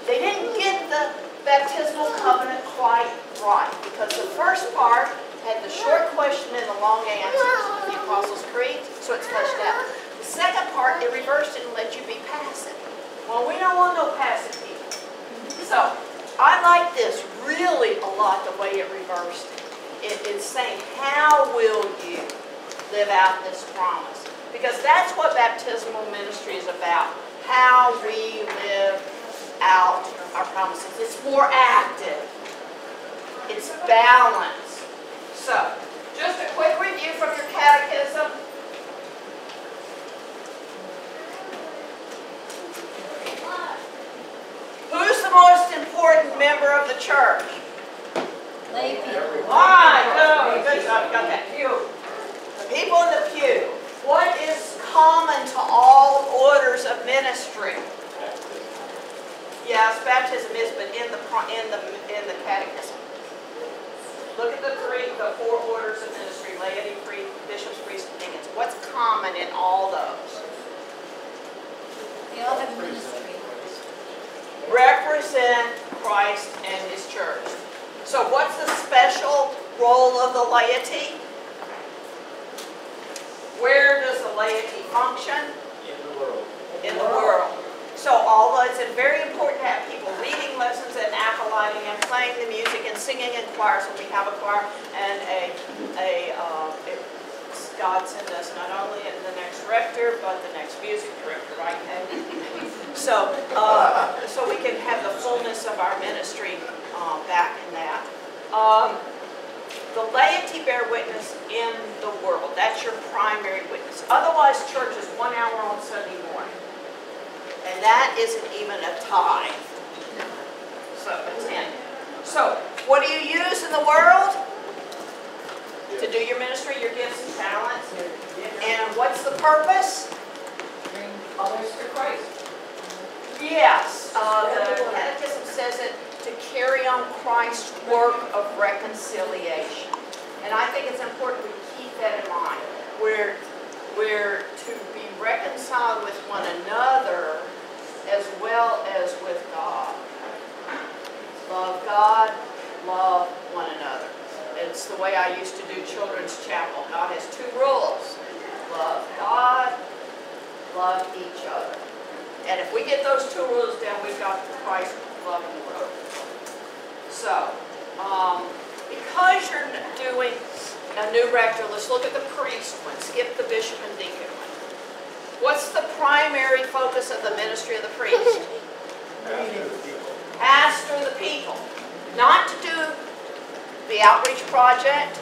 They didn't get the baptismal covenant quite right, because the first part had the short question and the long answers in the Apostles' Creed, so it's fleshed out. The second part, they reversed it and let you be passive. Well, we don't want no passive people. So, I like this really a lot, the way it reversed it. It's saying, how will you live out this promise? Because that's what baptismal ministry is about. How we live out our promises. It's more active. It's balanced. So, just a quick review from your catechism. Who's the most important member of the church? Lay people. All right, good job. You got that. Pew. The people in the pew. What is common to all orders of ministry? Yes, baptism is, but in the catechism. Look at the four orders of ministry: laity, bishops, priests, and deacons. What's common in all those? They all have ministry. Represent Christ and His church. So what's the special role of the laity? Where does the laity function? In the world. In the world. So although it's very important to have people leading lessons and acolyting and playing the music and singing in choirs, when we have a choir and God sent us not only the next rector, but the next music director, right? So we can have the fullness of our ministry back in that. The laity bear witness in the world. That's your primary witness. Otherwise, church is 1 hour on Sunday morning. And that isn't even a tithe. So, it's in. So, what do you use in the world? To do your ministry, your gifts and talents. And what's the purpose? Bring Others to Christ. Yes, the Catechism says it, to carry on Christ's work of reconciliation. And I think it's important we keep that in mind. We're to be reconciled with one another as well as with God. Love, love one another. It's the way I used to do children's chapel. God has 2 rules. Love God, love each other. And if we get those 2 rules down, we've got Christ loving the world. So, because you're doing a new rector, let's look at the priest one. Skip the bishop and deacon one. What's the primary focus of the ministry of the priest? Pastor the people. Not to do the outreach project,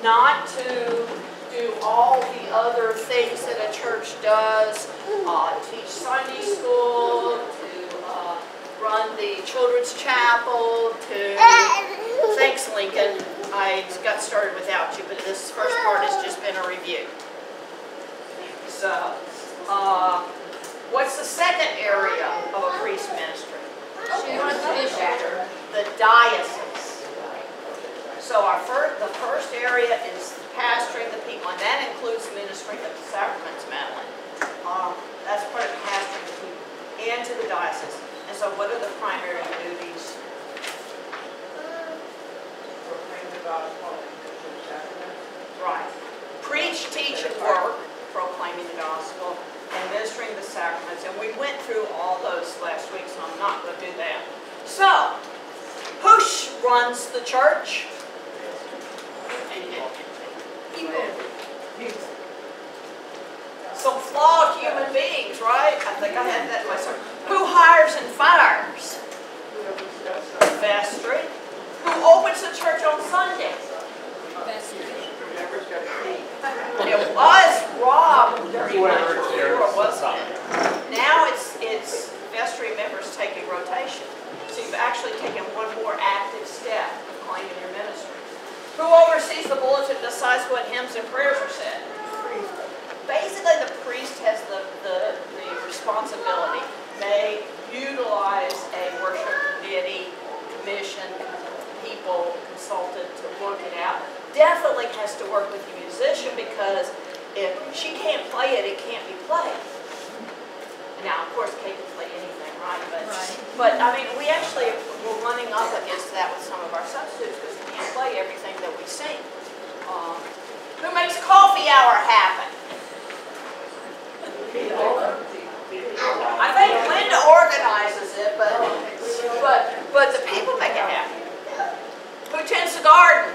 not to do all the other things that a church does, teach Sunday school, to run the children's chapel, to... Thanks, Lincoln. I got started without you, but this first part has just been a review. So, what's the second area of a priest ministry? The diocese. So the first area is pastoring the people, and that includes ministering of the sacraments, Madeline. That's part of pastoring the people and to the diocese. And so what are the primary duties? Proclaim the gospel and minister the sacraments. Right. Preach, teach, and work, proclaiming the gospel, and ministering the sacraments. And we went through all those last week, so I'm not going to do that. So, who runs the church? People. Some flawed human beings, right? I think I had that in my sermon. Who hires and fires? Vestry. Who opens the church on Sunday? It was Rob pretty much before, wasn't it? Now it's vestry members taking rotation. So you've actually taken one more active step of claiming your ministry. Who oversees the bulletin and decides what hymns and prayers are said? Basically, the priest has the responsibility. They utilize a worship committee, commission, people, consultant to work it out. Definitely has to work with the musician, because if she can't play it, it can't be played. Now, of course, Kate can play anything, right? time, Right. but I mean, we actually were running up against that with some of our substitutes because we can't play everything that we sing. Who makes coffee hour happen? I think Linda organizes it, but the people make it happen. Who tends the garden?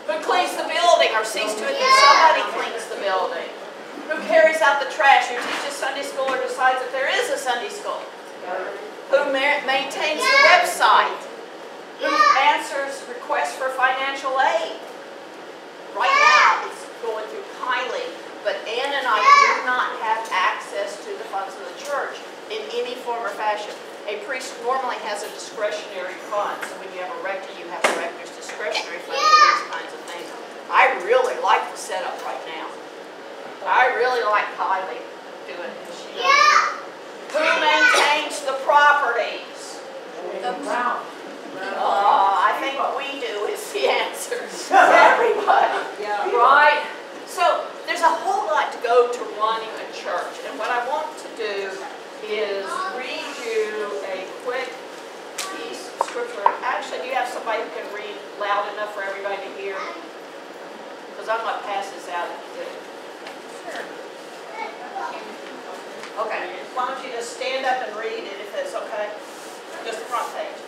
Who cleans the building or sees to it that somebody cleans the building? Who carries out the trash? Who teaches Sunday school or decides if there is a Sunday school? Who maintains the website? Who answers requests for financial aid? Right now, it's going through Kylie, but Ann and I do not have access to the funds of the church in any form or fashion. A priest normally has a discretionary fund, so when you have a rector, you have a rector's discretionary fund for these kinds of things. I really like the setup right now. I really like Kylie doing this. Who maintains the properties? I think what we do is the answer to everybody, right? So there's a whole lot to go to running a church, and what I want to do is read you a quick piece of scripture. Actually, do you have somebody who can read loud enough for everybody to hear? Because I'm going to pass this out if you do. Sure. Okay, why don't you just stand up and read it if it's okay? Just the front page.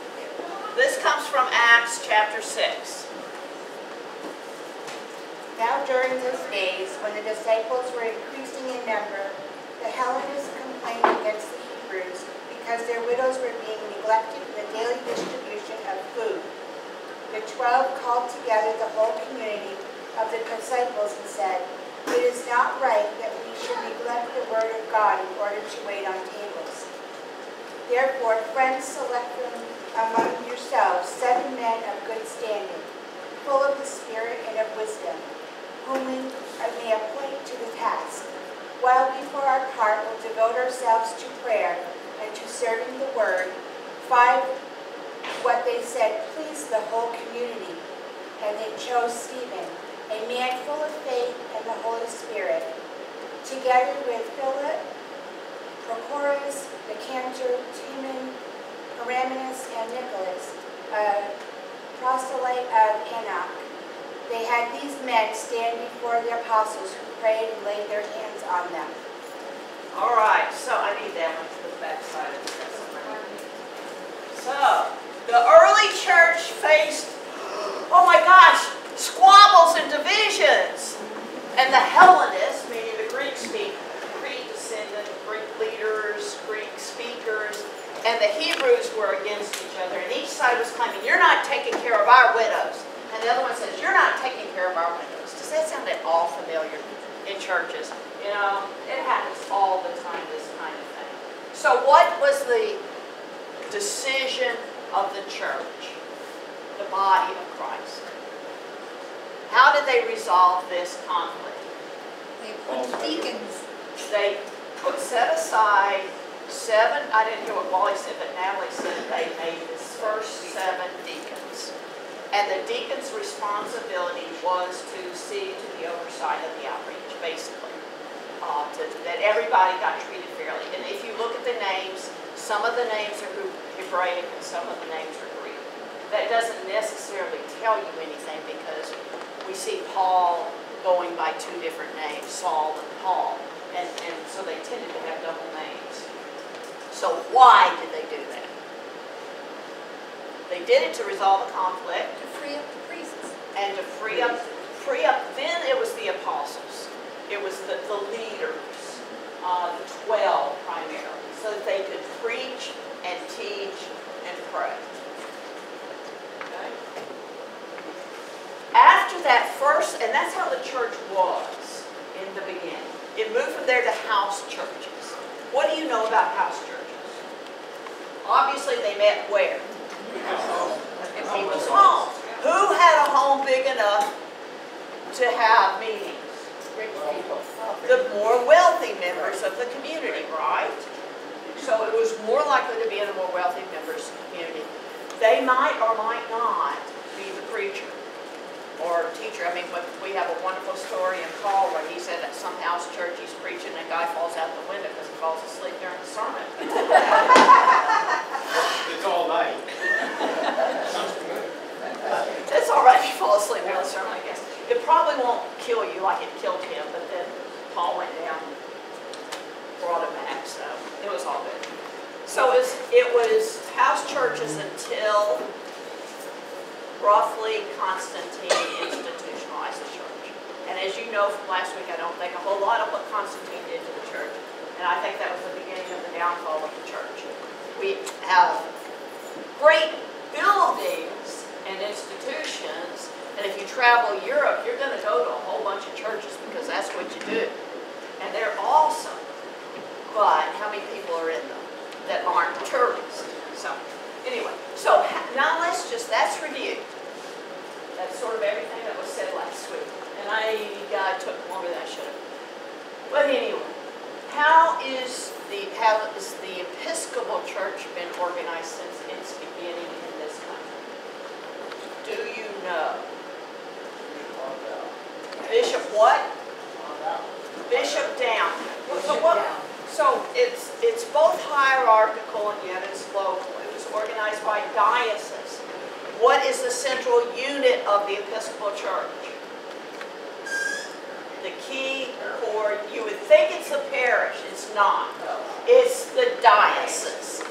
This comes from Acts chapter 6. Now during those days, when the disciples were increasing in number, the Hellenists complained against the Hebrews because their widows were being neglected in the daily distribution of food. The 12 called together the whole community of the disciples and said, "It is not right that we should neglect the word of God in order to wait on tables. Therefore, friends, select from among yourselves 7 men of good standing, full of the Spirit and of wisdom, whom we may appoint to the task, while we for our part will devote ourselves to prayer and to serving the word." 5, what they said pleased the whole community, and they chose Stephen, a man full of faith and the Holy Spirit, together with Philip, Prochorus, the cantor, Timon, Paramenus, and Nicholas, a proselyte of Antioch. They had these men stand before the apostles, who prayed and laid their hands on them. All right, so I need that one to the back side of this. So, the early church faced, oh my gosh, squabbles and divisions. And the Hellenists, meaning the Greek descendant, Greek leaders, Greek speakers, and the Hebrews were against each other. And each side was claiming, "You're not taking care of our widows." And the other one says, "You're not taking care of our widows." Does that sound at all familiar in churches? You know, it happens all the time, this kind of thing. So what was the decision of the church, the body of Christ? How did they resolve this conflict? They appointed deacons. They set aside 7, I didn't hear what Wally said, but Natalie said they made this first 7 deacons. And the deacon's responsibility was to see to the oversight of the outreach, basically. That everybody got treated fairly. And if you look at the names, some of the names are Hebraic and some of the names are Greek. That doesn't necessarily tell you anything because we see Paul going by 2 different names, Saul and Paul. And so they tended to have double names. So why did they do that? They did it to resolve a conflict. To free up the priests. And to free up, then it was the apostles. It was the leaders, the 12 primarily, so that they could preach and teach and pray. Okay? After that first, and that's how the church was in the beginning. It moved from there to house churches. What do you know about house churches? Obviously they met where? In people's homes. Who had a home big enough to have meetings? Rich people. The more wealthy members of the community, right? So it was more likely to be in a more wealthy members community. They might or might not be the preacher. or teacher. I mean, we have a wonderful story in Paul where he said at some house church he's preaching and a guy falls out the window because he falls asleep during the sermon. It's all night. It's all right if you fall asleep during the sermon, I guess. It probably won't kill you like it killed him, but then Paul went down, brought it back, so it was all good. So it was house churches until roughly Constantine institutionalized the church. And as you know from last week, I don't think a whole lot of what Constantine did to the church. And I think that was the beginning of the downfall of the church. We have great buildings and institutions, and if you travel Europe, you're going to go to a whole bunch of churches because that's what you do. And they're awesome. But how many people are in them that aren't tourists? So anyway, so now that's review. That's sort of everything that was said last week. And I took longer than I should have. But anyway, how is the Episcopal Church been organized since its beginning in this country? Do you know? Bishop what? Bishop down. So it's both hierarchical and yet it's local. It was organized by diocese. What is the central unit of the Episcopal Church? The key core, you would think it's the parish. It's not. It's the diocese.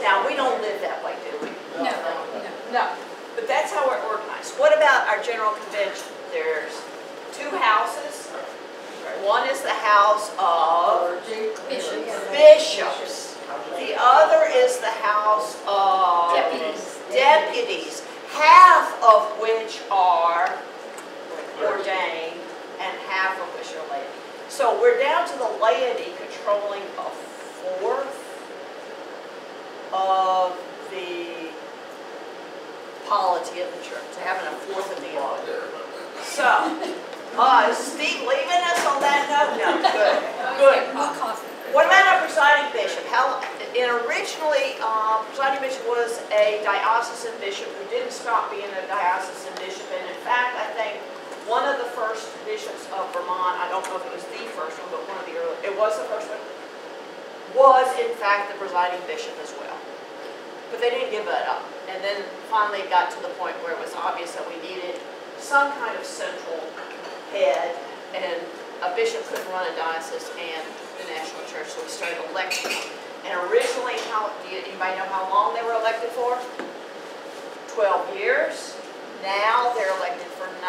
Now, we don't live that way, do we? No. But that's how we're organized. What about our General Convention? There's two houses. One is the house of bishops. The other is the house of deputies, half of which are ordained and half of which are laity. So we're down to the laity controlling a fourth of the polity of the church. They're having a fourth of the order. So, is Steve leaving us on that note? No, good. What about our presiding bishop? Originally, presiding bishop was a diocesan bishop who didn't stop being a diocesan bishop. And in fact, I think one of the first bishops of Vermont, I don't know if it was the first one, but one of the early, it was the first one, was in fact the presiding bishop as well. But they didn't give that up. And then finally it got to the point where it was obvious that we needed some kind of central head, and a bishop couldn't run a diocese and the national church, so we started electing them. And originally, anybody know how long they were elected for? 12 years. Now they're elected for 9.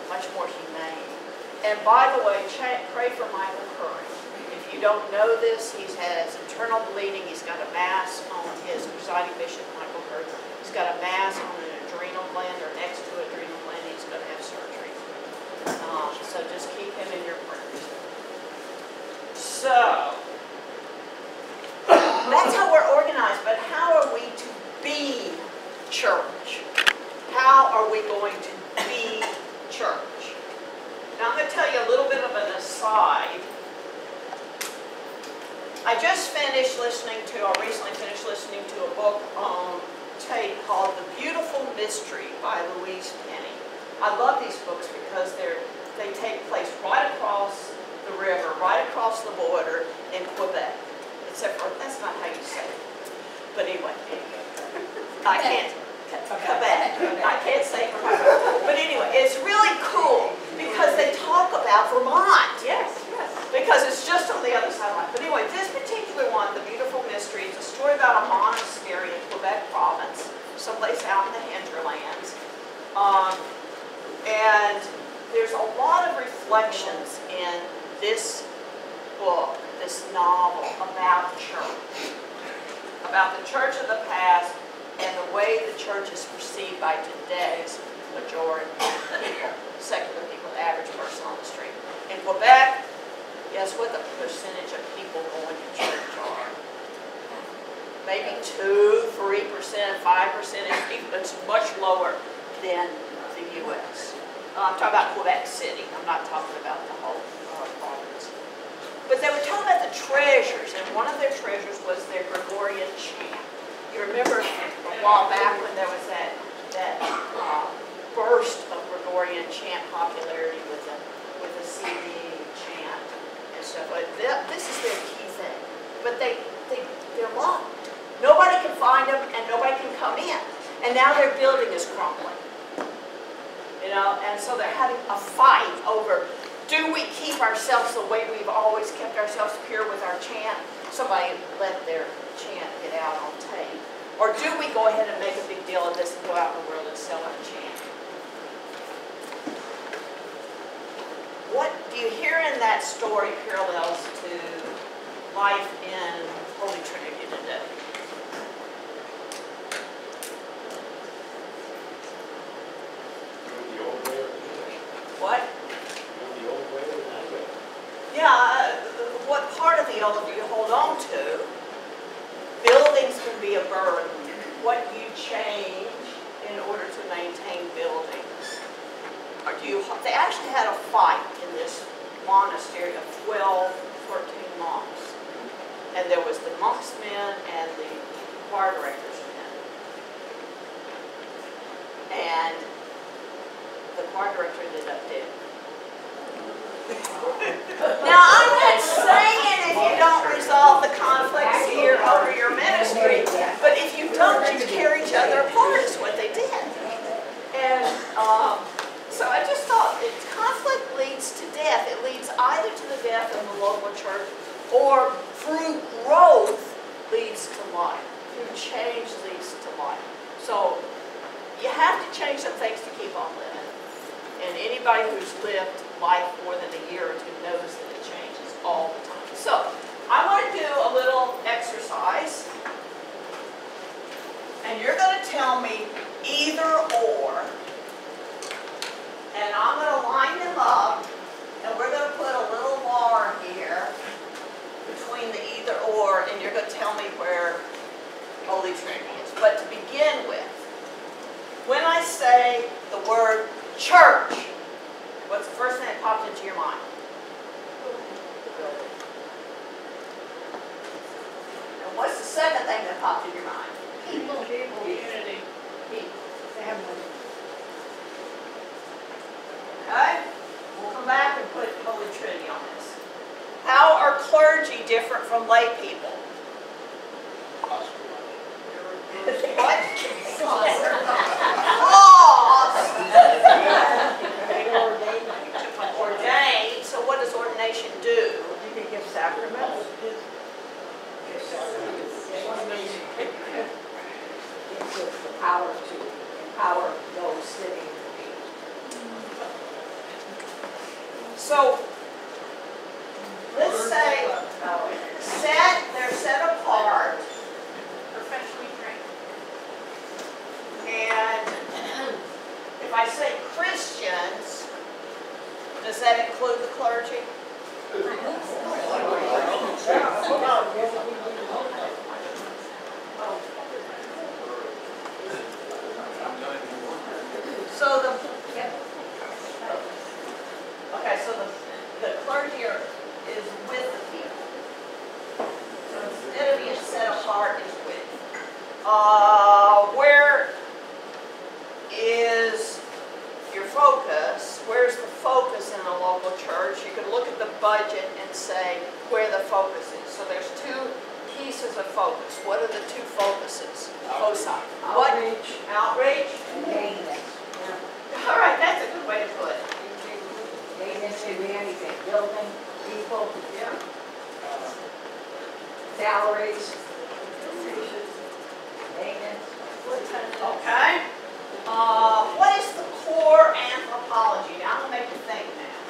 Much more humane. And by the way, pray for Michael Curry. If you don't know this, he has internal bleeding. He's got a mass on his presiding bishop, Michael Curry. He's got a mass on an adrenal gland or next to an adrenal gland. He's going to have surgery. So just keep him in your prayers. So, that's how we're organized, but how are we to be church? How are we going to be church? Now I'm going to tell you a little bit of an aside. I recently finished listening to a book on tape called The Beautiful Mystery by Louise Penny. I love these books because they take place right across the river, right across the border in Quebec. Except for, that's not how you say it. But anyway, I can't, Quebec. I can't say Quebec. But anyway, it's really cool because they talk about Vermont. Yes. Because it's just on the other side of life. But anyway, this particular one, The Beautiful Mystery, is a story about a monastery in Quebec province, someplace out in the hinterlands. And there's a lot of reflections in this book, this novel, about the church of the past and the way the church is perceived by today's majority people, secular people, the average person on the street. In Quebec, guess what the percentage of people going to church are? Maybe 2, 3%, 5%. It's much lower than the U.S. I'm talking about Quebec City. I'm not talking about the whole province. But they were talking about the treasures, and one of their treasures was their Gregorian chant. You remember a while back when there was that burst of Gregorian chant popularity with a CD chant and stuff. But this is their key thing. But they're locked. Nobody can find them, and nobody can come in. And now their building is crumbling. You know, and so they're having a fight over, do we keep ourselves the way we've always kept ourselves pure with our chant? Somebody let their chant get out on tape. Or do we go ahead and make a big deal of this and go out in the world and sell our chant? What do you hear in that story parallels to life in Holy Trinity today? What? Yeah, what part of the old do you hold on to? Buildings can be a burden. What do you change in order to maintain buildings? Or do you? They actually had a fight in this monastery of 12, 14 monks. And there was the monks' men and the choir directors' men. And the choir director ended up dead. Now, I'm not saying if you don't resolve the conflicts here over your ministry, but if you don't, you tear each other apart is what they did. And so I just thought, conflict leads to death. It leads either to the death of the local church, or through growth leads to life. Through change leads to life. So you have to change some things to keep on living. And anybody who's lived life more than a year or two knows that it changes all the time. So I want to do a little exercise. And you're going to tell me either or. And I'm going to line them up. And we're going to put a little bar here between the either or. And you're going to tell me where Holy Trinity is. But to begin with, when I say the word church, what's the first thing that popped into your mind? And what's the second thing that popped in your mind? People. Unity. People. Family. Okay? We'll come back and put Holy Trinity on this. How are clergy different from lay people? What? Ordained. So what does ordination do? You can give sacraments. It's the power to empower those sitting. So let's say they're set apart, professionally trained. And if I say Christians, does that include the clergy? So the clergy is with the people. So instead of being set apart, is with. Where is your focus? Where's the focus in a local church? You can look at the budget and say where the focus is. So there's two pieces of focus. What are the two focuses? Foci. What? Outreach. And maintenance. All right, that's a good way to put it. Maintenance can be anything, building, people, Yeah. salaries, maintenance. Okay. What is the core anthropology? Now I'm going to make you think now.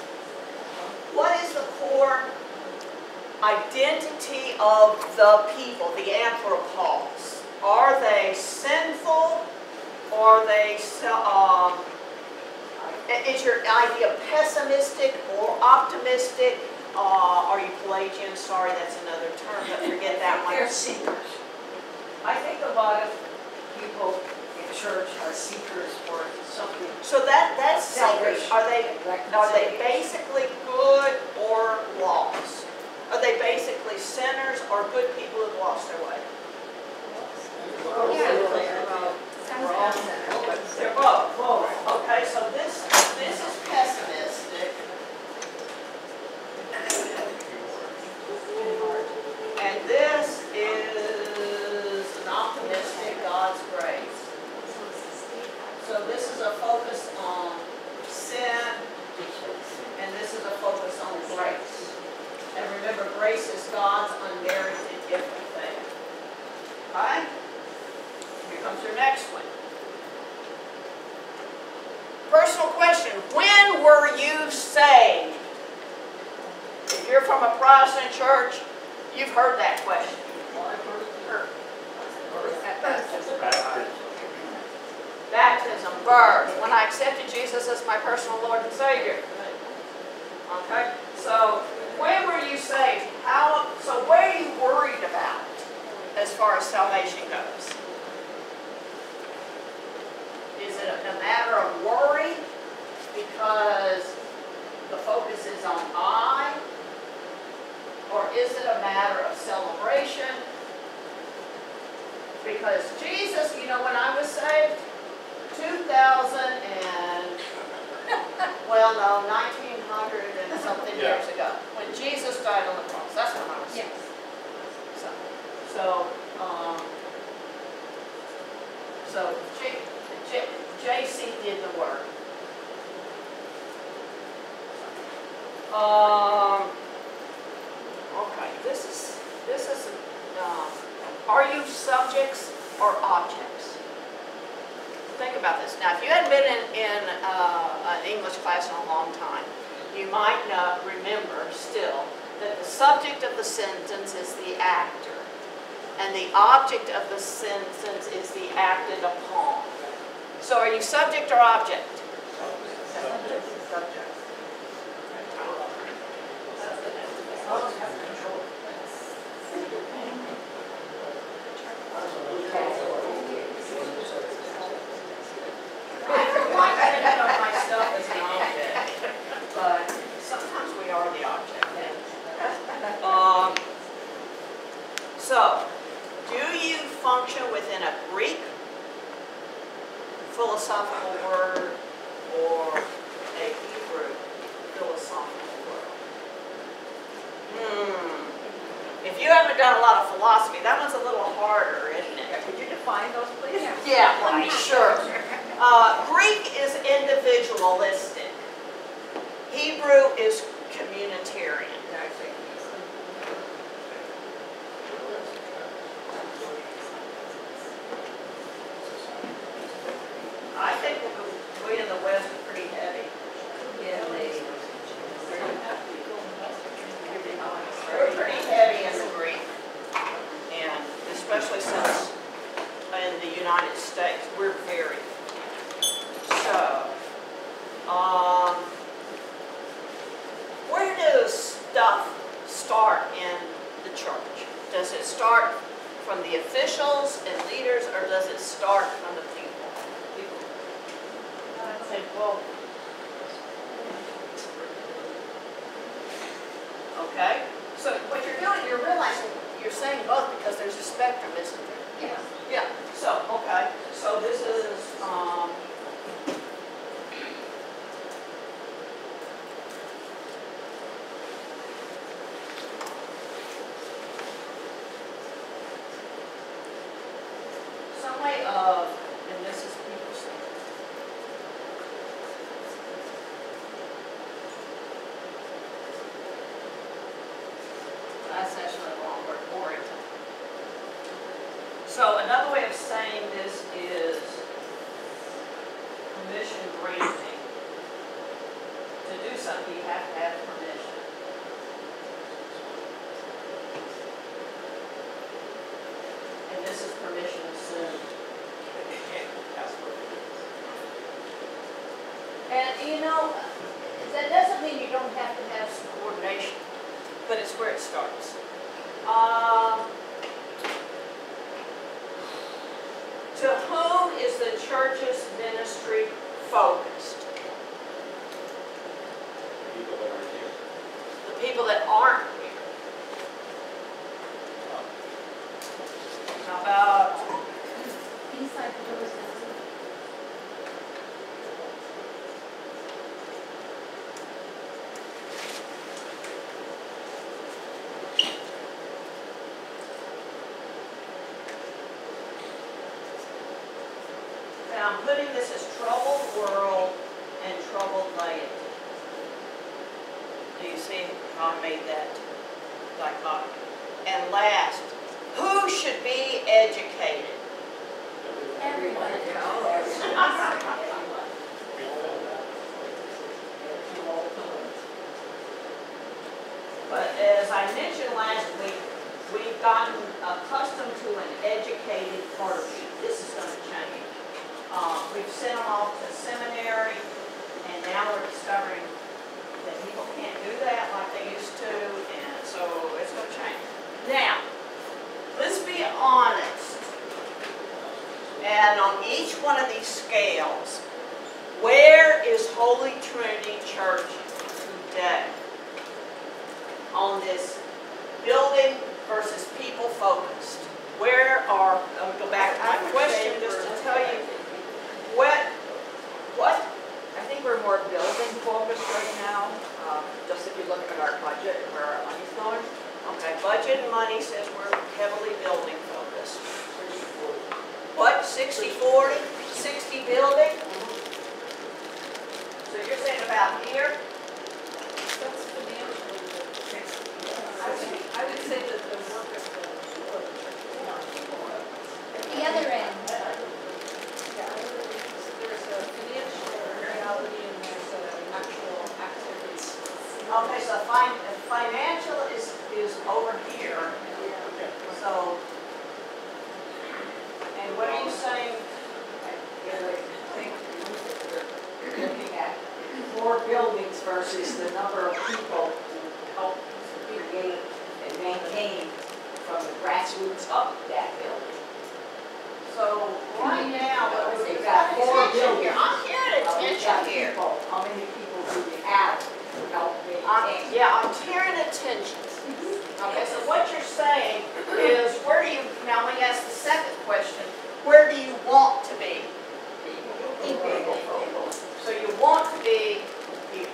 What is the core identity of the people, the anthropos? Are they sinful? Or are they, is your idea pessimistic or optimistic? Are you Pelagian? Sorry, that's another term, but forget that one. They're seekers. I think a lot of people in church are seekers for something. So that's seekers. Salvation. Are they basically good or lost? Are they basically sinners or good people who've lost their way? They're both. Okay, so this is a focus on sin, and this is a focus on grace. And remember, grace is God's unmerited gift of faith. Okay? Here comes your next one. Personal question, when were you saved? If you're from a Protestant church, you've heard that question. Baptism, birth, when I accepted Jesus as my personal Lord and Savior. Okay, so when were you saved? So what are you worried about as far as salvation goes? Is it a matter of worry because the focus is on I? Or is it a matter of celebration? Because Jesus, you know when I was saved? 1900 and something years ago. When Jesus died on the cross. That's when I was saved. So JC did the work. Okay, this is are you subjects or objects? Think about this. Now, if you hadn't been in an English class in a long time, you might not remember still that the subject of the sentence is the actor, and the object of the sentence is the acted upon. So, are you subject or object? Subject. Myself as an object, but sometimes we are the object. So, do you function within a Greek philosophical word or a Hebrew philosophical word? If you haven't done a lot of philosophy, that one's a little harder, isn't it? Could you define those, please? Yeah, right, sure. Greek is individualistic. Hebrew is communitarian. I think we in the West are pretty heavy. We're pretty heavy in the Greek, and especially since in the United States, we're very. So, where does stuff start in the church? Does it start from the officials and leaders, or does it start from the people? I'd say both. Okay? So what you're doing, you're realizing you're saying both because there's a spectrum, isn't there? Yes. Yeah. So, okay. So this is, some way of, and this is people saying, that's actually the wrong word, origin. So another way of saying this is permission granting. To do something, you have to have permission. And this is permission assumed. And you know, that doesn't mean you don't have to have some coordination, but it's where it starts. To whom is the church's ministry focused? People that aren't here. The people that aren't here. How about Inside the doors. I'm putting this as troubled world and troubled laity. Do you see how I made that dichotomy? And last, who should be educated? Everyone. But as I mentioned last week, we've gotten accustomed to an educated clergy. This is going to change. We've sent them off to seminary, and now we're discovering that people can't do that like they used to, and so it's going to change. Now, let's be honest. And on each one of these scales, where is Holy Trinity Church today? On this building versus people focused. Where are, let me go back to my question just to tell you, what? I think we're more building focused right now, just if you look at our budget and where our money's going. Okay, budget and money says we're heavily building focused. What, 60-40? 60 building? So you're saying about here? That's financially I would say that the work of the other end. there's a financial reality and there's an actual activity. Okay, so financial is over here. So, and what are you saying? I think we're looking at more buildings versus the number of people who help create and maintain from the grassroots up that building. So right now, what we've We've got got more attention here. buildings. I'm hearing We've attention got here. people. How many people do we have to help maintain? Yeah, I'm hearing attention. Okay, so what you're saying is, where do you, now let me ask the second question, where do you want to be? So you want to be here.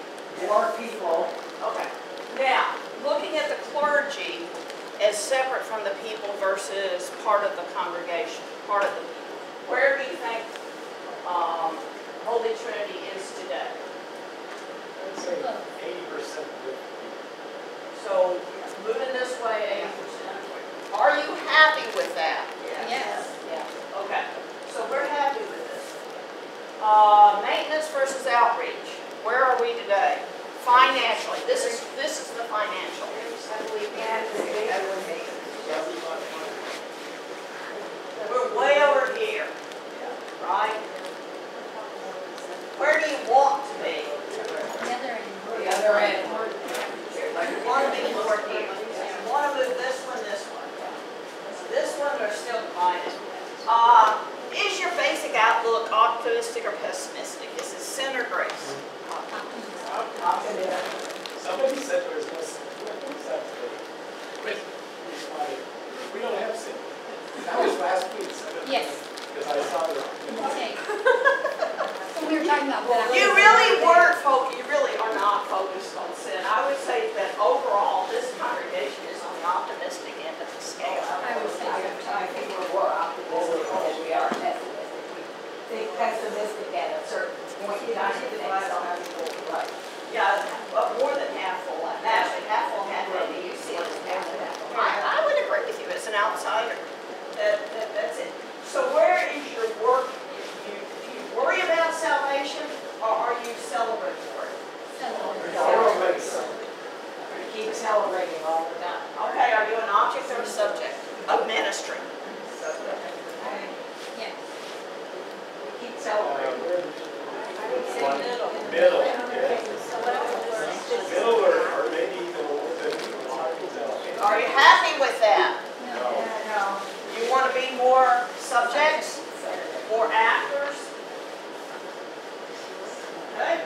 More people. Okay. Now, looking at the clergy as separate from the people versus part of the congregation, part of the people, where do you think Holy Trinity is today? I'd say 80% of the So moving this way, 80%. Are you happy with that? Yes. Yeah. Okay. So we're happy with this. Maintenance versus outreach. Where are we today? Financially. This is the financial. We're way over here, right? Where do you want to be? The other end. The other end. You want to be more here. You want to move this one, this one. So this one, they're still divided. Is your basic outlook optimistic or pessimistic? Is it sin or grace? Somebody said there was no sin. We don't have sin. That was last week. Yes. Because I saw it. Okay. So we were talking about that. You really are not focused on sin. I would say that overall, this congregation is on the optimistic end of the scale. I would say so. I think we're more optimistic than we are pessimistic. We think pessimistic at a certain point in time, and then some people, right. Yeah, but more than half full. Actually, half full, half empty. You see it as half full. I would agree with you as an outsider. That's it. So where is your work? Do you worry about salvation, or are you celebratory? Everybody celebrates. We keep celebrating all the time. Okay, are you an object or a subject of ministry? Yes. We keep celebrating. Middle. Yeah. Middle or maybe even a little bit. Are you happy with that? No. You want to be more subjects, more actors? Okay.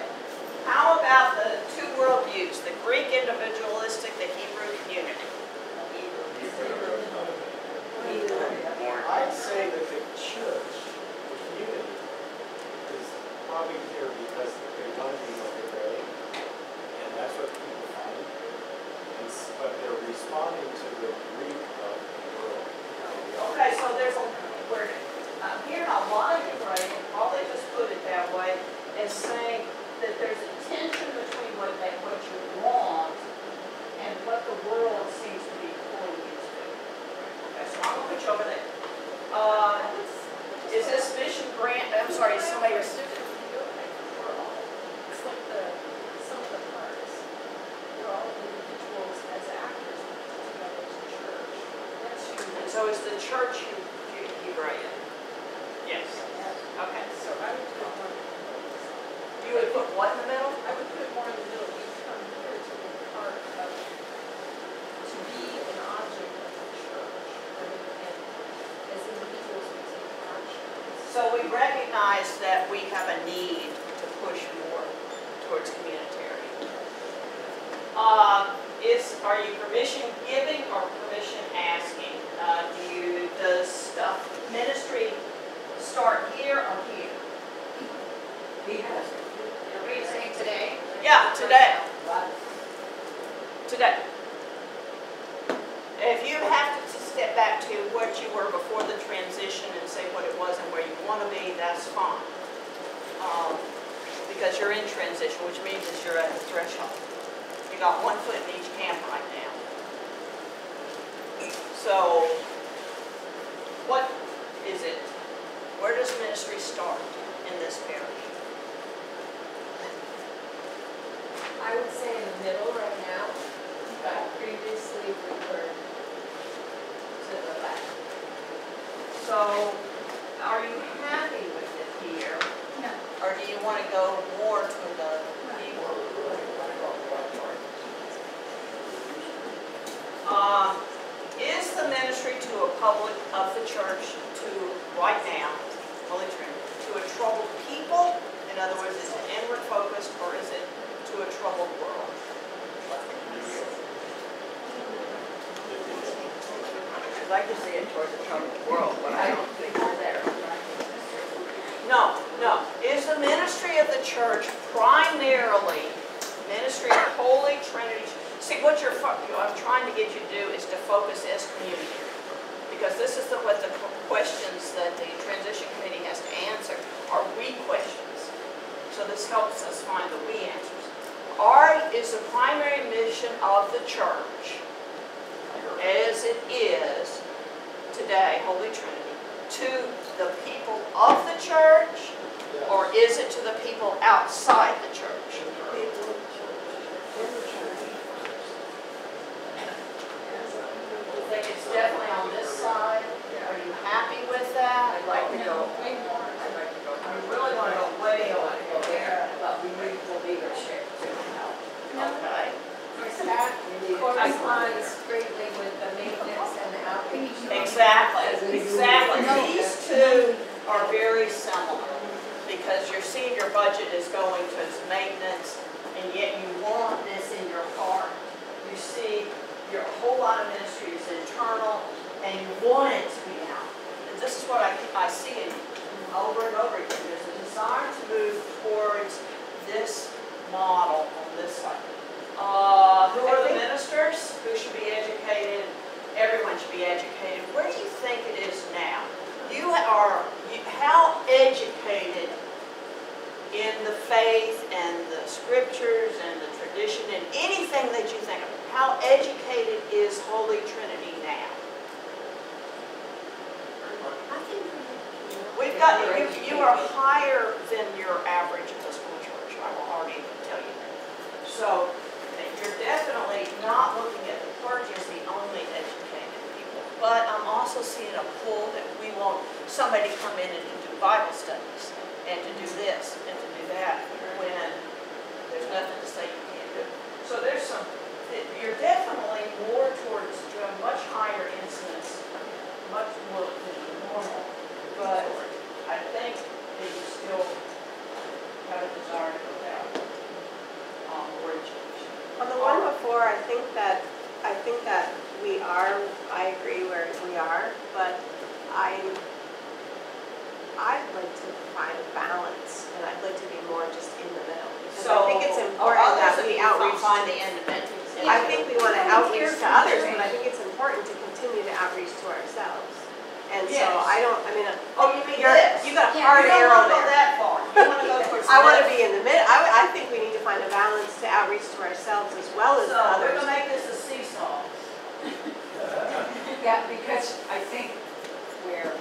How about the two worldviews, the Greek individualistic, the Hebrew community? I'd say that the church, the community, is probably here because they want to be what they're really, and that's what people find. But they're responding to the Greek of the world. Okay, so there's a, we're hearing a lot of you, right? All So we recognize that we have a need to push more towards communitarian. Are you permission giving or permission asking? Does ministry start here or here? Are you saying today? Yeah, today. Today. If you have to step back to what you were before the transition and say what it was and where you want to be, that's fine. Because you're in transition, which means that you're at the threshold. You got one foot in each camp right now. So, what is it? Where does ministry start in this parish? I would say in the middle right now, but previously we were to the left. So, are you happy with it here? No. Or do you want to go more to the people? Is the ministry to a public of the church to, right now, Holy Trinity, to a troubled people? In other words, is it inward focused or is it to a troubled world? I'd like to see it towards the troubled world, but I don't think we're there. No, no. Is the ministry of the church primarily ministry of Holy Trinity? See, what I'm trying to get you to do is to focus as community. Because this is what the questions that the transition committee has to answer are we questions. So this helps us find the we answers. Is the primary mission of the church, as it is today, Holy Trinity, to the people of the church, or is it to the people outside the church? You think it's definitely on this side? Are you happy with that? I'd like to go. Way more. I'd like to go. I really want to go way over there. But we need the leadership to help. Okay. That corresponds greatly with the maintenance and the outreach. Exactly, exactly. These two are very similar because your senior budget is going to maintenance and yet you want this in your heart. You see a whole lot of ministry is internal and you want it to be out. And this is what I see in over and over again. There's a desire to move towards this model on this side. Who are the ministers? Who should be educated? Everyone should be educated. Where do you think it is now? How educated in the faith and the scriptures and the tradition and anything that you think of, how educated is Holy Trinity now? We've got, you are higher than your average Episcopal church, I will already tell you that. So, you're definitely not looking at the clergy as the only educated people. But I'm also seeing a pull that we want somebody to come in and do Bible studies and to do this and to do that when there's nothing to say you can't do. So there's some, you're definitely more towards doing much higher incidence, much more than normal. But I think that you still have a desire to go down on more education. On the one before, I think that we are, I agree where we are, but I'd like to find a balance, and I'd like to be more just in the middle. Because I think it's important that we outreach. Find the independent. I think we want to outreach to others, but I think it's important to continue to outreach to ourselves. And so Yes. Oh, you mean you're, this? you got a Yeah, hard You don't arrow want to go there. that far. You want to go towards I want to the be in the middle. I think we need to find a balance to outreach to ourselves as well as So to we're others. going to make this a seesaw. Yeah, because I think where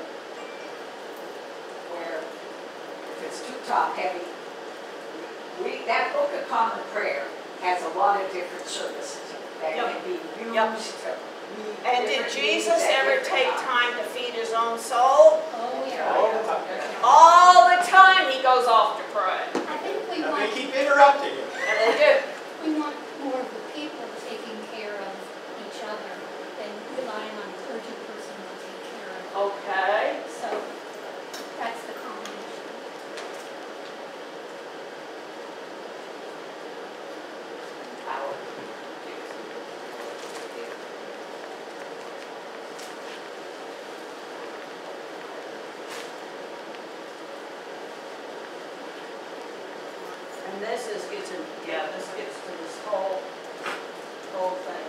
if it's too top heavy, that Book of Common Prayer has a lot of different services that Yep. can be used Yep. to meet And did different Jesus needs at ever different take times. time to feed his own soul? Oh, yeah. All the time he goes off to pray. I think we And they want, keep interrupting you. And they do. we want more of the people taking care of each other than relying on a clergy person to take care of. Okay. So that's the And this gets in, yeah, this gets to this whole thing.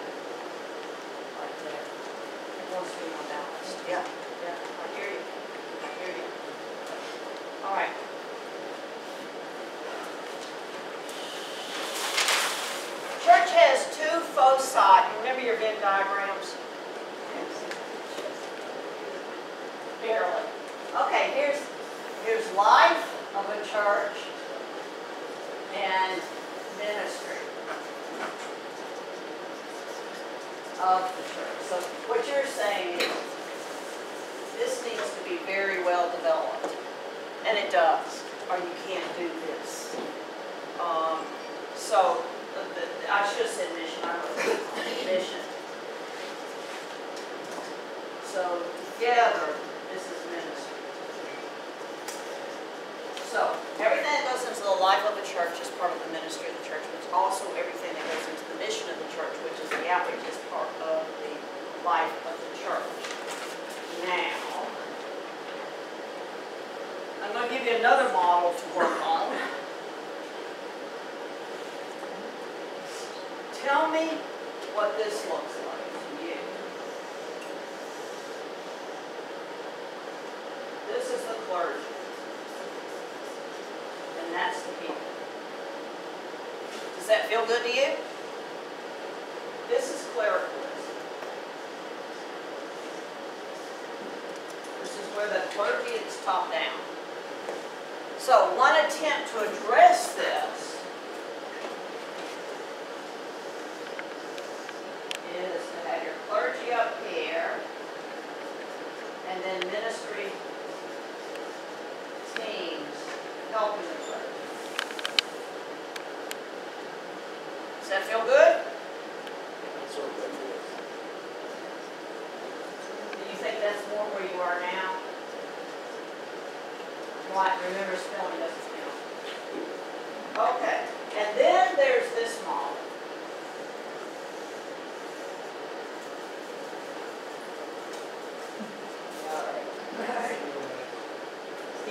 Right there. It wants to be more balanced. Yeah, yeah, I hear you. I hear you. All right. Church has two foci. Remember your Venn diagrams? Barely. Okay, here's life of a church and ministry of the church. So what you're saying is this needs to be very well developed, and it does, or you can't do this. So I should have said mission. I wrote mission. So together, this is ministry. So everything that goes into the life of the church is part of the ministry of the church, but it's also everything that goes into the mission of the church, which is the outreach, is part of the life of the church. Now, I'm going to give you another model to work on. Tell me what this looks like to you. This is the clergy. And that's the people. Does that feel good to you? This is clericalism. This is where the clergy is top down. So one attempt to address this is to have your clergy up here, and then ministry teams helping the clergy. Does that feel good? Sort of like this. Do you think that's more where you are now? Right, remember spelling doesn't count. Okay, and then there's this model.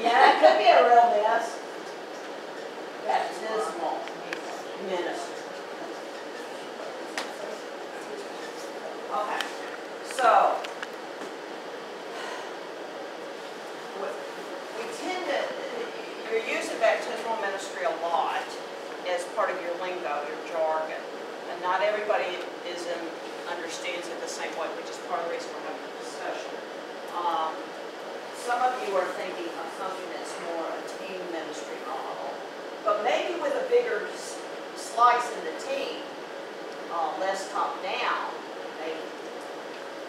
Yeah, it could be a real mess. Baptismal ministry. Okay, so we tend to, you're using baptismal ministry a lot as part of your lingo, your jargon, and not everybody understands it the same way, which is part of the reason we're having a discussion. Some of you are thinking of something that's more a team ministry model, but maybe with a bigger slice in the team, less top down, maybe.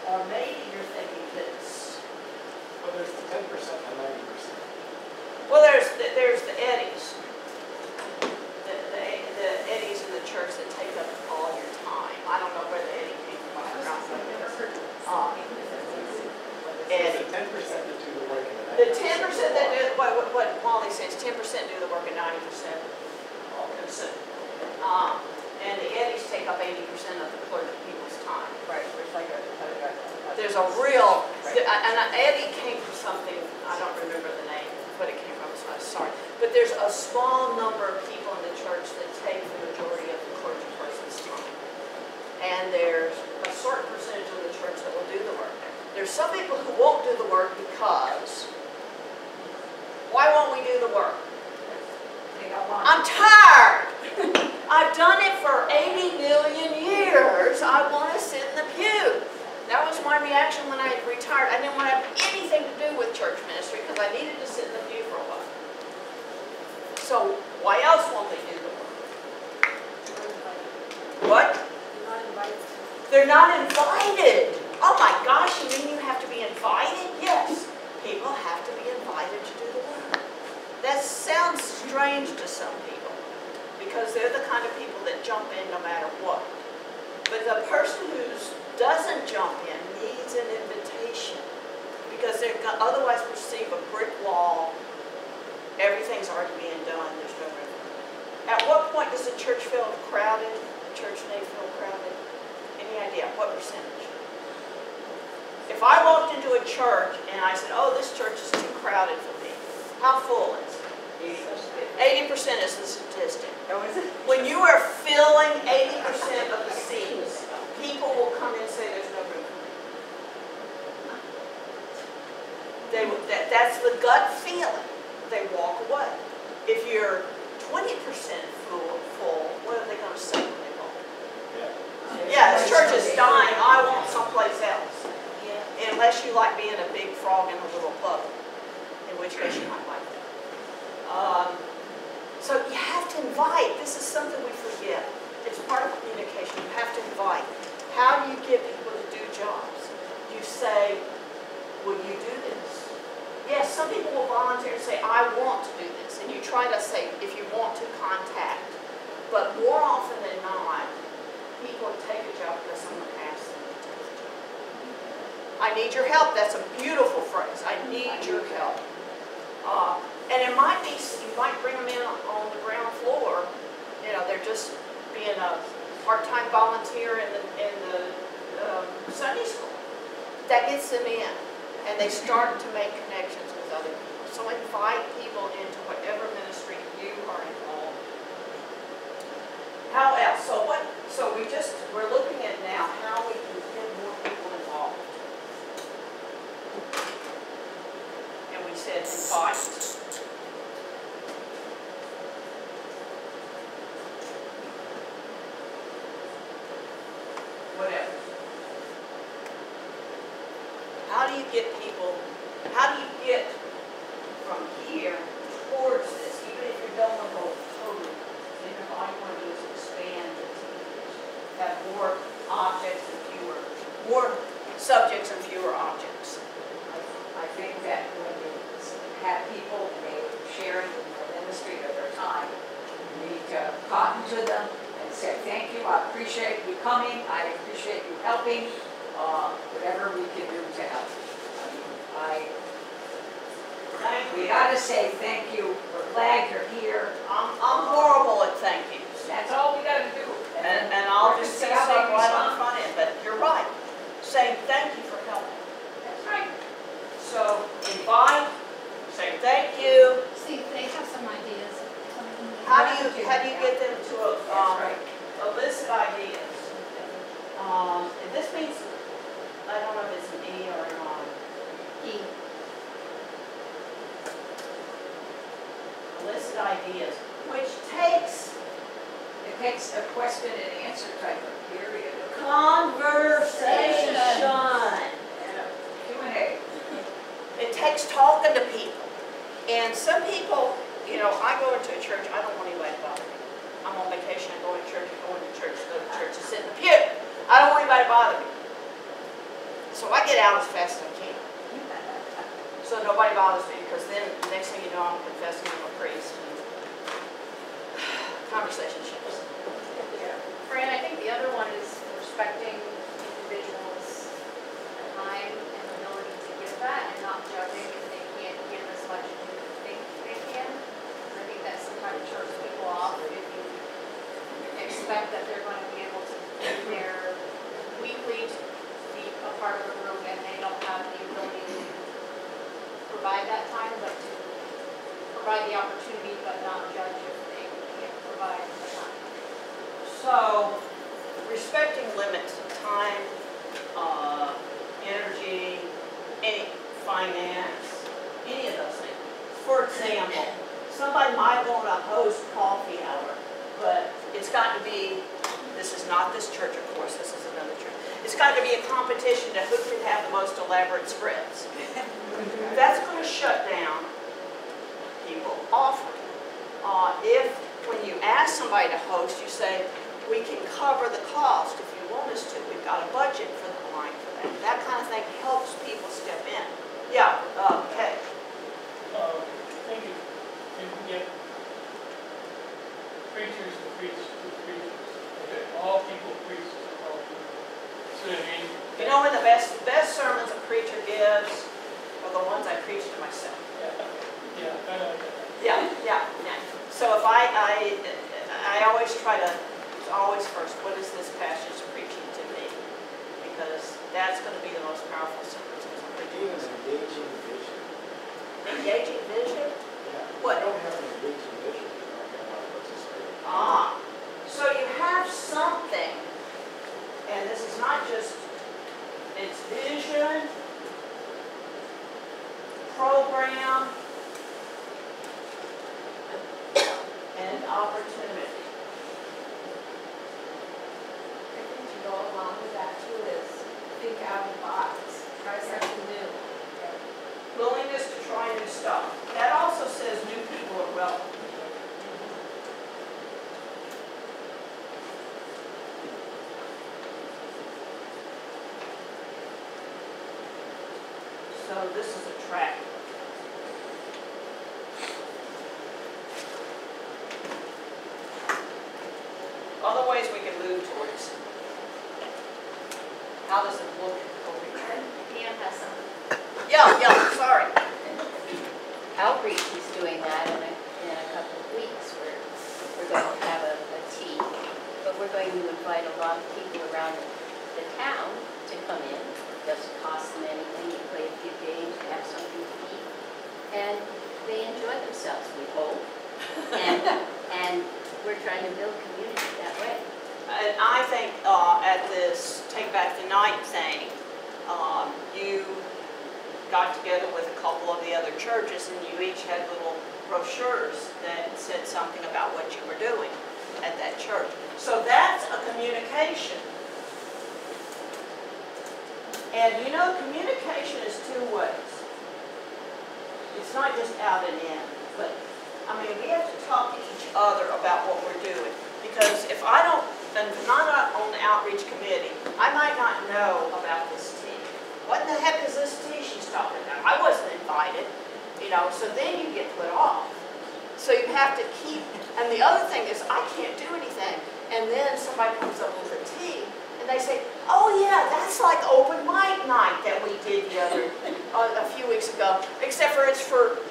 Or maybe you're thinking this. Well, there's the 10% and 90%. Well, there's the eddies. The eddies in the church that take up all your time. I don't know where the eddy came from. I forgot what it is. It's the 10% that do the work and The the 10% that do, what Molly says, 10% do the work and 90% consume. And the eddies take up 80% of the clergy people's time. Right, There's a real, and eddy came from something, I don't remember the name, what it came from, so I'm sorry. But there's a small number of people in the church that take the majority of the clergy person's time. And there's a certain percentage of the church that will do the work. There's some people who won't do the work because, why won't we do the work? I'm tired. I've done it for 80 million years. I want to sit in the pew. That was my reaction when I retired. I didn't want to have anything to do with church ministry because I needed to sit in the pew for a while. So why else won't they do the work? What? They're not invited. Oh my gosh, you mean you have to be invited? Yes, people have to be invited to do the work. That sounds strange to some people because they're the kind of people that jump in no matter what. But the person who doesn't jump in needs an invitation because they're going to otherwise perceive a brick wall. Everything's already being done. There's no room. At what point does the church feel crowded? The church may feel crowded. Any idea? What percentage? If I walked into a church and I said, oh, this church is too crowded for me, how full is it? 80% is the statistic. Oh, is it? When you are filling 80% of the seats, people will come in and say there's no room for me. That's the gut feeling. They walk away. If you're 20% full, what are they going to say when they go? Yeah, this church is dying. I want someplace else. Unless you like being a big frog in a little puddle, in which case you might like that. So you have to invite. This is something we forget. It's part of communication. You have to invite. How do you get people to do jobs? You say, will you do this? Yes, some people will volunteer and say, I want to do this. And you try to say, if you want to, contact. But more often than not, people take a job because someone asks them to take the job. I need your help. That's a beautiful phrase. I need your help. And it might be, you might bring them in on the ground floor. You know, they're just being a part-time volunteer in the Sunday school. That gets them in, and they start to make connections with other people. So invite people into whatever ministry you are involved in. How else? So we're looking at now how we can get more people involved. And we said invite. Whatever. How do you get people, how do you get from here towards this, even if you don't want to go totally, even if all you want to do is expand the teams, have more objects and more subjects and fewer objects? I think that when you have people and they share in the ministry of their time, you need to cotton to them and say, thank you, I appreciate you coming, I appreciate you helping, whatever we can do to help. We ought to say thank you, we're glad you're here. I'm horrible at thank yous. That's all we got to do. And I'll just say stuff right on the front end, but you're right. Saying thank you for helping. That's right. So invite, say thank you. See, they have some ideas. How do you get them to That's right. elicit ideas? And this means, I don't know if it's an E or an I. E. Elicit ideas, which takes It takes a question and answer type of period. conversation. And a Q&A. It takes talking to people. And some people, you know, I go into a church, I don't want anybody to bother me. I'm on vacation, I go to church, go to church, sit in the pew. I don't want anybody to bother me. So I get out as fast as I can. So nobody bothers me, because then the next thing you know, I'm confessing I'm a priest. And conversation shifts. Fran, I think the other one is respecting individuals' time and ability to give that and not judging if they can't give as much as you think they can. I think that sometimes turns people off if you expect that they're going to be able to be there weekly to be a part of the group and they don't have the ability to provide that time, but to provide the opportunity but not judge if they can't provide the time. So, respecting limits of time, energy, any finance, any of those things. For example, somebody might want to host coffee hour, but it's got to be, this is not this church, of course, this is another church. It's got to be a competition to who can have the most elaborate spreads. That's going to shut down people offering. If, when you ask somebody to host, you say, we can cover the cost if you want us to. We've got a budget for the line for that. That kind of thing helps people step in. Yeah, okay. I think if you can get preachers to preach to preachers, okay, all people preach to all people. So I mean, You know when the best sermons a preacher gives are the ones I preach to myself. yeah, I like that. Yeah. So if I always try to, always first, what is this passage preaching to me? Because that's going to be the most powerful sermons. Even engaging vision. Engaging vision? Yeah. I don't have any good conditions, I'm not participating. So you have something, and this is not just, it's vision, program, and opportunity. I think to go along with that too is think out of the box, try something new. Willingness to try new stuff. That also says new people are welcome. So this is a track. Other ways we can move towards. How does it look over here? Pam has some. Yeah, sorry. Outreach is doing that in a couple of weeks. We're going to have a tea, but we're going to invite a lot of people around the town to come in. It doesn't cost them anything. You play a few games, you have something to eat, and they enjoy themselves, we hope. And we're trying to build community that way. And I think at this Take Back the Night thing, you got together with a couple of the other churches and you each had little brochures that said something about what you were doing at that church. So that's a communication. And you know, communication is two ways. It's not just out and in, but I mean, we have to talk to each other about what we're doing. Because if I don't, and if I'm not on the outreach committee, I might not know about this tea. What in the heck is this tea she's talking about? I wasn't invited, you know, so then you get put off. So you have to keep, and the other thing is I can't do anything. And then somebody comes up with a tea, and they say, oh yeah, that's like open mic night that we did a few weeks ago, except for it's for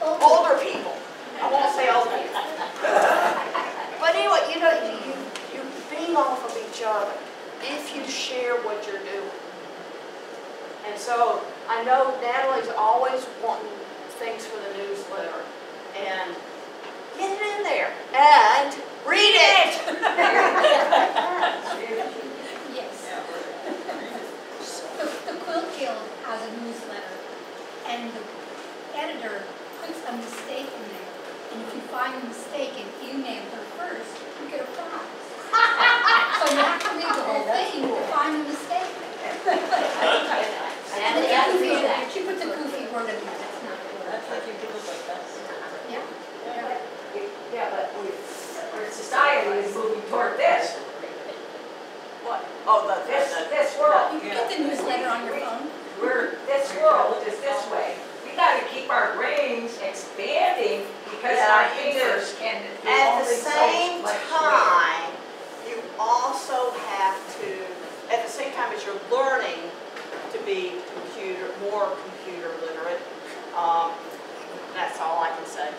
older people. I won't say older people. But anyway, you know, you beam off of each other if you share what you're doing. And so I know Natalie's always wanting things for the newsletter. And get it in there. And read it! Yes. The Quilt Guild has a newsletter, and the editor puts a mistake in there. And if you find a mistake and email her first, you get a prize. So you have to read the whole thing to find the mistake. And she puts a goofy word in there, that's not good. That's like you do it like that. Yeah. Yeah, but our society is moving toward this. What? Oh, This world. You can get the newsletter on your phone. This world is this way. We got to keep our brains expanding because our fingers can do At the only so same much time, you also have to, at the same time as you're learning to be more computer literate, that's all I can say.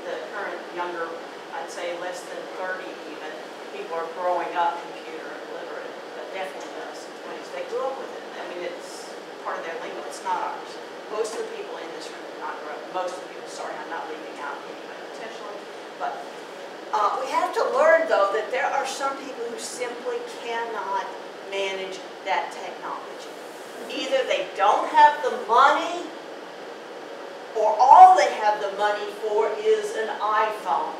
The current younger, I'd say less than 30 even, people are growing up computer literate, but definitely in the 20s. They grew up with it. I mean, it's part of their lingo. It's not ours. Most of the people in this room did not grow up. Most of the people, sorry, I'm not leaving out anybody intentionally, but we have to learn, though, that there are some people who simply cannot manage that technology. Either they don't have the money, or all they have the money for is an iPhone.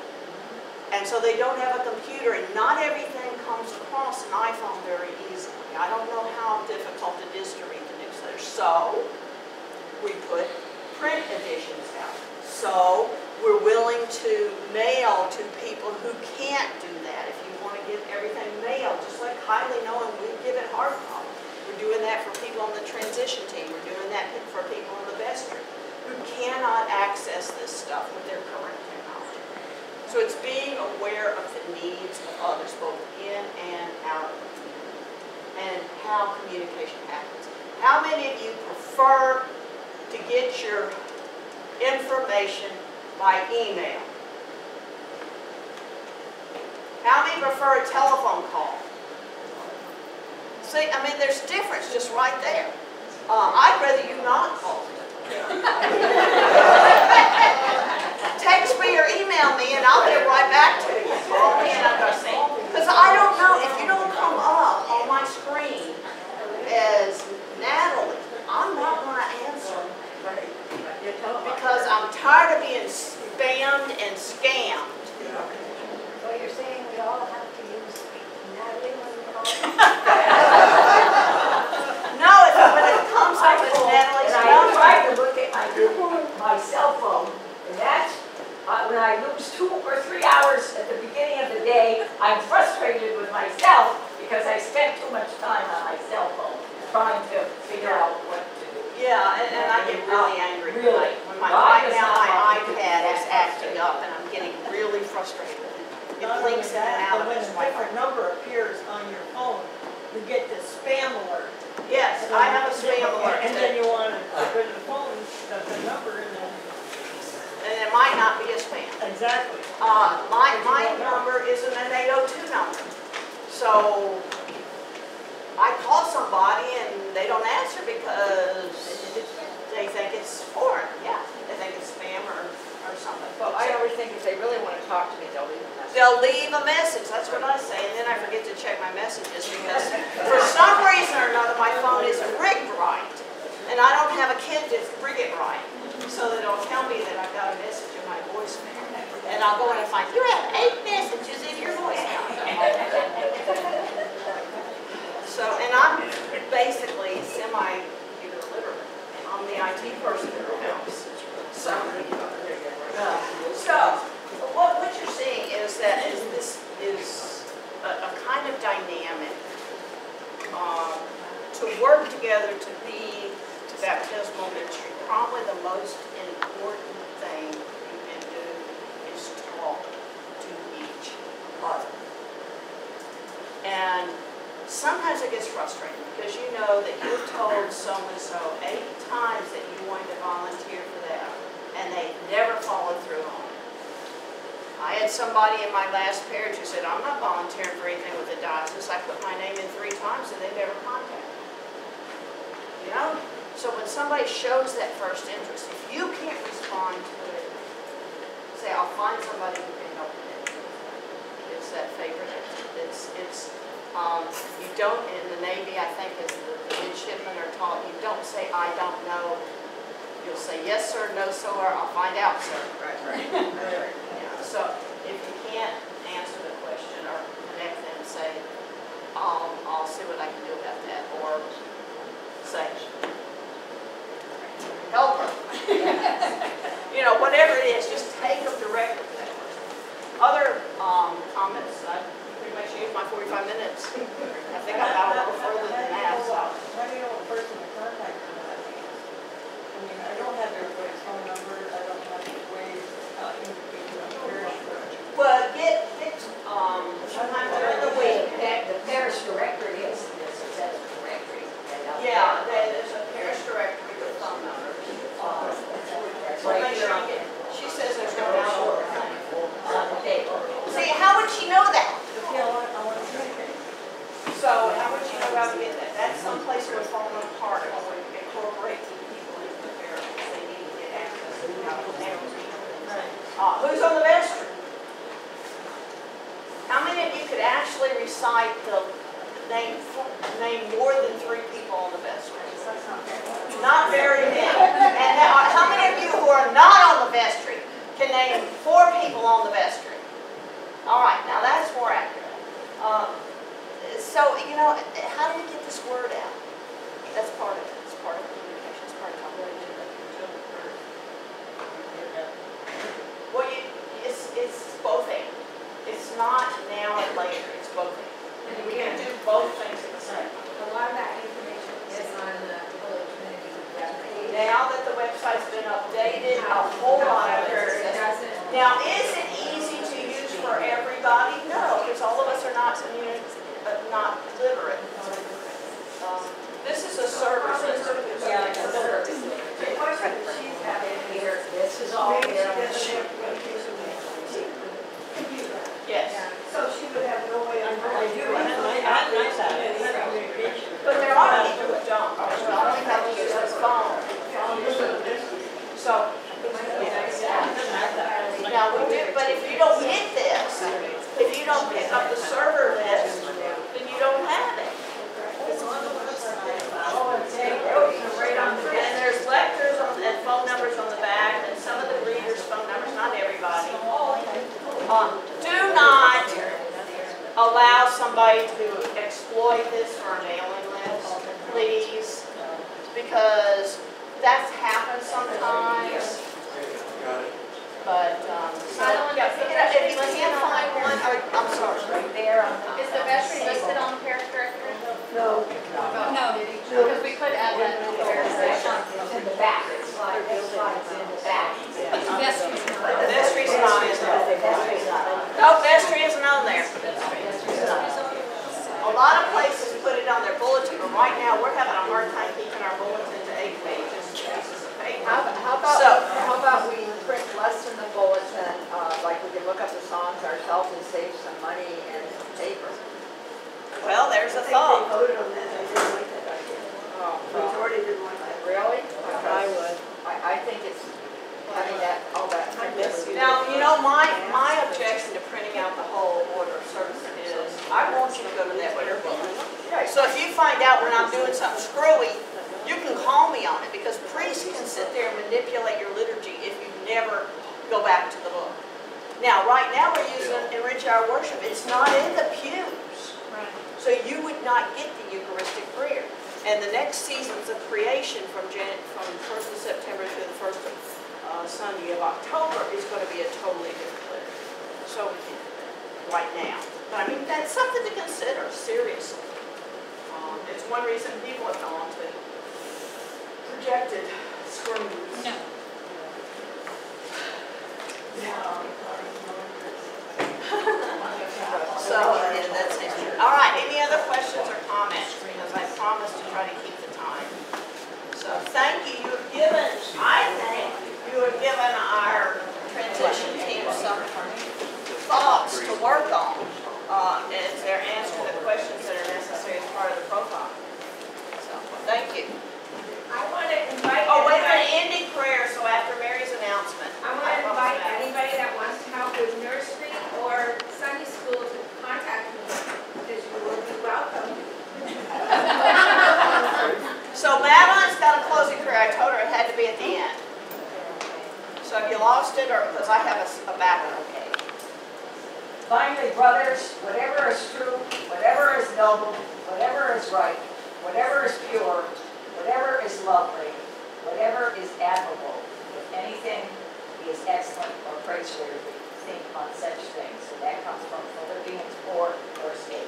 And so they don't have a computer, and not everything comes across an iPhone very easily. I don't know how difficult it is to read the newsletter. So we put print editions out. So we're willing to mail to people who can't do that. If you want to get everything mailed, just like Kylie knowing we give it hard copy. We're doing that for people on the transition team. We're doing that for people in the vestry who cannot access this stuff with their current technology. So it's being aware of the needs of others, both in and out of the community, and how communication happens. How many of you prefer to get your information by email? How many prefer a telephone call? See, I mean, there's difference just right there. I'd rather you not call me. I'm frustrated with myself because I spent too much time on my cell phone trying to figure out what to do. Yeah, and I get really angry Really? when my, Well, I right just now not my want to do iPad is that. acting up and I'm getting really frustrated with it. It Not only blinks in and that, out but of when its a Wi-Fi. different number appears on your phone, you get this spam alert. Yes, I have a spam alert. And then you want to get rid of the phone, the number, and then, And it might not be a spam. exactly. My number is an 802 number. So I call somebody and they don't answer because they think it's foreign. Yeah, they think it's spam or something. Well, I always think if they really want to talk to me, they'll leave a message. They'll leave a message, that's what I say, and then I forget to check my messages because for some reason or another, my phone isn't rigged right. And I don't have a kid to rig it right. So that it'll tell me that I've got a message in my voicemail. And I'll go in and find, you have 8 messages in your voicemail. So, and I'm basically semi-computer literate. I'm the IT person in the house. So what you're seeing is that this is a kind of dynamic to work together to be baptismal ministry. Probably the most important thing you can do is talk to each other. And sometimes it gets frustrating because you know that you've told so-and-so 8 times that you wanted to volunteer for that, and they never followed through on it. I had somebody in my last parish who said, I'm not volunteering for anything with the diocese. I put my name in 3 times and they never contacted me. You know? So when somebody shows that first interest, if you can't respond to it, say, I'll find somebody who can help me. It's that favorite. You don't, in the Navy, I think, as the midshipmen are taught, you don't say, I don't know. You'll say, yes, sir, no, sir, I'll find out, sir. Right. Yeah, so if you can't answer the question or connect them, say, I'll see what I can do about that, or say, help her. You know, whatever it is, just take them directly to that person. Other comments, I pretty much used my 45 minutes. I think I got a little further than that, so. How do you know a person to contact them with that means? I mean, I don't have everybody's phone number, I don't have ways of talking to people on parish. Well, sometime during the week. The parish directory is a success directory. Yeah, there's a parish directory with phone numbers. Right here. She says there's no number. On the table. See, how would she know that? Yeah, I want to communicate. So how would she know how to get that? That's someplace we're falling apart when we incorporate people into the parish. They need to get access to how to handle people. Who's on the vestry? How many of you could actually recite the name more than 3 people on the vestry? Not very many. And how many of you who are not on the vestry can name 4 people on the vestry? All right, now that's more accurate. So, you know, how do we get this word out? That's part of it. It's part of communication. It's part of communication. Well, it's both and. It's not now and later. It's both and. We can do both things at the same time. A lot of that information is on the Holy Trinity webpage. Now that the website's been updated, a whole lot of it is. Now, is it easy to use for everybody? No, because all of us are not literate. This is a server system. Yeah, it's a service. The question that she's having Here, this is all here on the ship. Yes. So she would have no way of. But there are people who don't. Who only have to use the phone. So, now we do, but if you don't get this, if you don't pick up the server list, then you don't have it. And there's lectures and phone numbers on the back, and some of the readers' phone numbers, not everybody. Do not allow somebody to exploit this for a mailing list, please, because that's happened sometimes. But if you can't find one one, I'm sorry. Right there on the. Is the vestry listed on the parish directory? No. No. Because we could add that to the parish directory. It's in the back, it's like, that's why it's in the back. Vestry's not. The vestry's not, is it? Vestry's not on. No, vestry isn't on there. Vestry's not on. A lot of places put it on their bulletin, but right now, we're having a hard time keeping our bulletin to 8 pages, pieces of paper. How about we print less in the bulletin, like we can look up the songs ourselves and save some money and some paper. Well, there's a They thought. voted on that, I didn't like that idea. Majority didn't like that. Really? I would. I think it's, having that, all that. Now, you know, my objection to printing out the whole order of service is, I want you to go to that prayer book. So if you find out when I'm doing something screwy, you can call me on it, because priests can sit there and manipulate your liturgy if you never go back to the book. Now, right now, we're using Enrich Our Worship. It's not in the pews. So you would not get the Eucharistic prayer. And the next seasons of creation from 1st of September to the 1st of Sunday of October is going to be a totally different liturgy. So, right now. But I mean, that's something to consider, seriously. It's one reason people have gone to projected screens. No. So, yeah, that's it. All right, any other questions or comments? Because I promised to try to keep the time. So, thank you. You have given, I think, you have given our transition team some thoughts to work on as they're answering the questions that are necessary as part of the profile. So, thank you. I want to invite Oh, wait a everybody, minute, ending prayer, so after Mary's announcement. I want to invite anybody that wants to help with nursery or Sunday school to contact me, because you will be welcome. So Madeline's got a closing prayer. I told her it had to be at the end. So have you lost it, or because I have a backup? Finally, brothers, whatever is true, whatever is noble, whatever is right, whatever is pure, whatever is lovely, whatever is admirable, if anything is excellent or praiseworthy, think on such things. So that comes from Philippians 4, verse 8.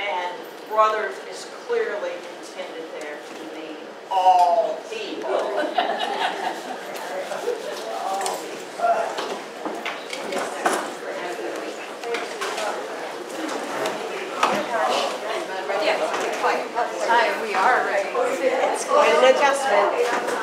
And brothers is clearly intended there to mean all people. Hi, we are ready. Quite an adjustment.